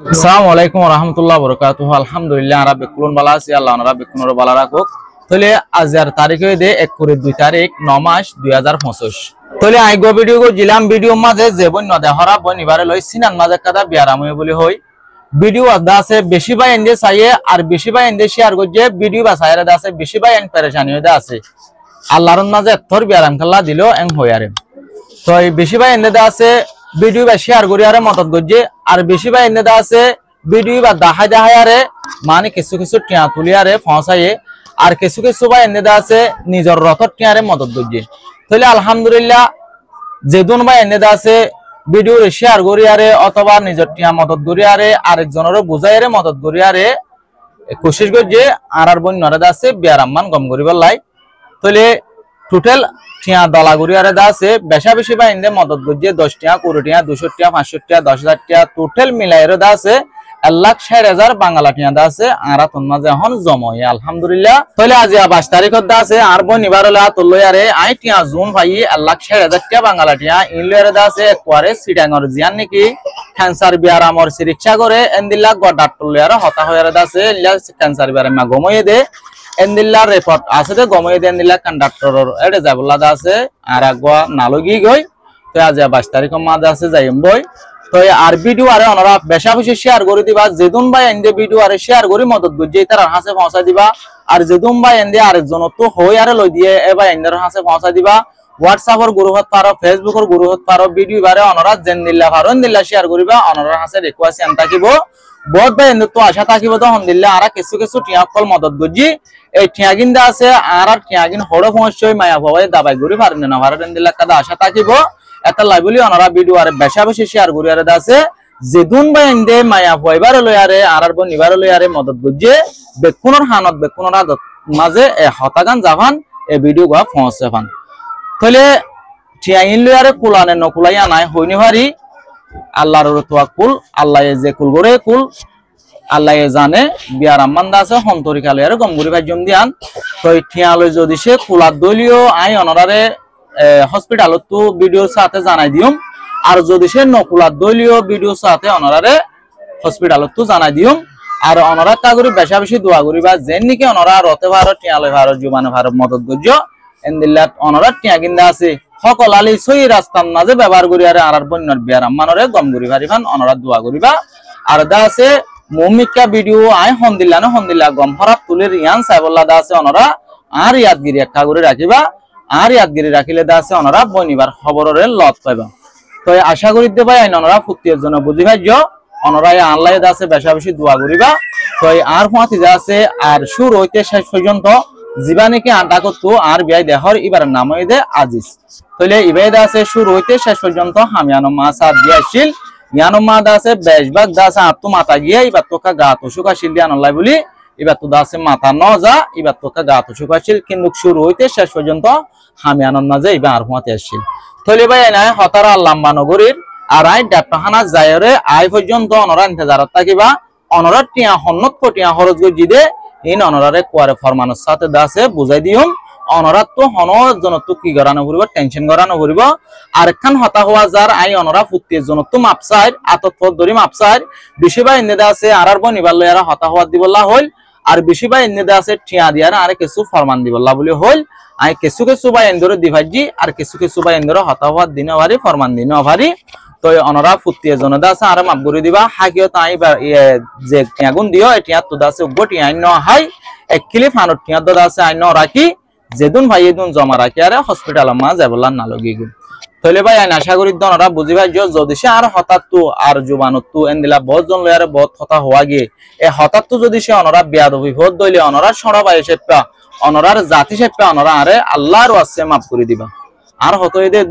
আসসালামু আলাইকুম ওয়া রাহমাতুল্লাহি ওয়া বারাকাতুহু। আলহামদুলিল্লাহ রাব্বিল কুলুন বালা আছি, আল্লাহ রাব্বিল কুলুন বালা রাখুক। তাহলে আজকের তারিখে দে 1 করে 2 তারিখ 9 মাস 2025। তাহলে আইগো ভিডিও গো জিলাম ভিডিও মাঝে যে বন্য দেহরা বনিবারে লই সিনান মাঝে কাদা বিয়ারামে বলি হই ভিডিও আদা আছে বেশি ভাই এন্ডে চাইয়ে আর বেশি ভাই এন্ডে শেয়ার করছে ভিডিও বাসায়রা দা আছে বেশি ভাই এন্ড পেরেশানি হইদা আছে আল্লাহর মাঝে এতর বিয়ারাম খেলা দিল এং হইয়ারে। তো এই বেশি ভাই এন্ডে দা আছে ভিডিও বা শেয়ার করি আরে মদত করছে আর বেশি ভাই এনে দা আছে ভিডিও বা দেখায় দেখায় আরে মানে কিছু কিছু টিয়া তুলি আরে পৌঁছাইয়ে আর কিছু কিছু ভাই এনে দা আছে নিজের রথর টিয়ারে মদত করছে। তাহলে আলহামদুলিল্লাহ যেদুন ভাই এনে দা আছে ভিডিও শেয়ার করি আরে অথবা নিজের টিয়া মদত করি আরে আরেকজনের বুঝাই আরে মদত করি আরে কোশিশ করছে আর বন্যরা দা আছে বিয়ারাম্মান গম করিবার লাই। তাহলে টোটাল টিয়া দলাগুড়ি আরে দা আছে বেশা বেশি বা ইন্দে মদত করছে 10 টিয়া 20 টিয়া 200 টিয়া 500 টিয়া 10,000 টিয়া টোটাল মিলাই আরে দা আছে 1,60,000 বাংলা টিয়া দা আছে আর তোর মাঝে এখন জময় আলহামদুলিল্লাহ। তাহলে আজ 22 তারিখত দা আছে আর বই নিবার হলে তোর লই আরে আই টিয়া জুন ভাই 1,60,000 টিয়া বাংলা টিয়া ইনলে আরে দা আছে একবারে সিটাঙ্গর জিয়ান নাকি ক্যান্সার বিয়ারামর চিকিৎসা করে এন্দিল্লা গডাট লই আরে হতা হয়ে আরে দা আছে ক্যান্সার বিয়ারাম গময়ে দে এন্দিল্লা রিপোর্ট আছে দে গময়ে দে এন্দিল্লা কন্ডাক্টরর এডে যাবলা দা আছে আর আগwa নালগি গই। তো আজ 22 তারিখ মাঝে আছে যাইম বই। তো আর ভিডিও আরে অনরা বেশা বেশি শেয়ার করে দিবা যেদুন ভাই এন্ডে ভিডিও আরে শেয়ার করি মদত বুঝে তার হাসে পৌঁছা দিবা আর যেদুন ভাই এন্ডে আরেকজন তো হই আরে লই দিয়ে এবা এন্ডের হাসে পৌঁছা দিবা হোয়াটসঅ্যাপর গ্রুপত পারো ফেসবুকের গ্রুপত পারো ভিডিও বারে অনরা জেন দিল্লা পারো দিল্লা শেয়ার করিবা অনরা হাসে রিকোয়েস্ট এন থাকিব বহুত ভাই এন্ডে তো আশা থাকিব তো হন দিল্লা আর কিছু কিছু টিয়া কল মদত বুঝি এই টিয়া গিন্দা আছে আর টিয়া গিন হড় পৌঁছই মায়া ভবাই দাবাই গরি পারেন না পারেন দিল্লা কাদা আশা থাকিব এটা লাইবলি অনরা ভিডিও আরে বেশা বেশি শেয়ার করি আরে আছে যেদুন ভাই এন্ডে মায়া ভয়বার লই আরে আর বন নিবার লই আরে মদত বুঝে বেকুনর হানত বেকুনর আদত মাঝে এ হতাগান জাভান এ ভিডিও গা পৌঁছে ফান। তাহলে টিয়া ইন লই আরে কুলানে নকুলাইয়া নাই হইনি ভারি আল্লাহর তাওয়াক্কুল আল্লাহ যে কুল গরে কুল আল্লাহ জানে বিয়ার আম্মান দা আছে হন্তরি কালে আরে গমগুরি ভাই জম দিয়ান। তো টিয়া লই যদি সে কুলার দলিও আই অনরারে হসপিটালত তো ভিডিওর সাথে জানাই দিম আর যদি সে নকুলার দলীয় ভিডিওর সাথে অনারে হসপিটালত তো জানাই দিম আর অনারা কাগরি বেশা বেশি দোয়া করি বা যেন নাকি অনারা রতে ভার টিয়ালে ভার জীবনে ভার মদত গজ্য এন্দিল্লাত অনারা টিয়া গিন্দা আছে সকল আলী সই রাস্তার মাঝে ব্যবহার করি আর বন্যর বিয়ার আম্মানরে গম করি ভারিবান অনারা দোয়া করিবা আর দা আছে মৌমিকা ভিডিও আই হন্দিল্লা গম হরাত তুলের ইয়ান সাইবুল্লাহ দা আছে অনারা আর ইয়াদগিরি একটা করে রাখিবা আর ইয়াদগিরি রাখিলে দা আছে অনারা বনিবার খবরের লত পাইবা। তো আশা করি দে ভাই অনারা ফুটির জন্য বুঝি ভাইজ অনারা আল্লাহ দা আছে বেশা বেশি দোয়া করিবা। তো আর ফাঁতি যা আছে আর শুরু হইতে শেষ পর্যন্ত জীবানীকে আটা করতো আর বিয়াই দেহর এবার নাম দে আজিজ। তাহলে ইবাই দা আছে শুরু হইতে শেষ পর্যন্ত হামিয়ানো মা সাত দিয়াছিল ইয়ানো মা দা আছে বেশবাগ দা আছে আত্ম মাথা গিয়ে এবার তোকা গা তো সুখাশীল দিয়ান আল্লাহ বলি এবার তো দা আছে মাথা ন যা এবার তোকা গা তো সুখাশীল কিন্তু শুরু হইতে শেষ পর্যন্ত হামিয়ানোর মাঝে এবার আর ফাঁতি আসছিল। তাহলে ভাই নাই হতারা লাম্বা নগরীর আর আই ডাক্তারখানা যায়রে আই পর্যন্ত অনরা ইন্তজারত থাকিবা অনরা টিয়া হন্নত টিয়া খরচ গই জিদে ইন অনরারে কোয়ারে ফরমানের সাথে দাসে বুঝাই দিউম অনরা তো হনর জনত কি গরানো করিব টেনশন গরানো করিব আর একখান হতা হওয়া যার আই অনরা ফুটির জনত মাপসাইর আতত ফদ ধরি মাপসাইর বেশি ভাই ইন্দেদা আছে আর বনিবার লয়ারা হতা হওয়া দিবল্লা হইল আর বেশি ভাই ইন্দেদা আছে টিয়া দিয়ার আর কিছু ফরমান দিবল্লা বলি হইল আই কিছু কিছু ভাই এন্দরে দিভাজি আর কিছু কিছু ভাই এন্দরে হতা হওয়া দিন ভারি ফরমান দিন ভারি। তো অনরা ফুটিয়ে জনদা আছে আর মাপ করে দিবা হাকিও তাই যে টিয়াগুন দিও টিয়া তো দাসে গটি আইন হাই এক কিলি ফানত টিয়া দদা আছে আইন রাখি যেদুন ভাই এদুন জমা রাখি আর হসপিটাল মা যাবলা না লগি গো। তাহলে ভাই আইন আশা করি দনরা বুঝিবাই যদি সে আর হঠাৎ তো আর জুবানত তো এন্দিলা বহুত জন লয়ারে বহুত হতা হওয়া গিয়ে এ হঠাৎ তো যদি সে অনরা বিয়াদবি ভোট দইলে অনরা সরবাই সেপা অনরার জাতি সেপা অনরা আরে আল্লাহর ওয়াসে মাফ করে দিবা আর হতো এদের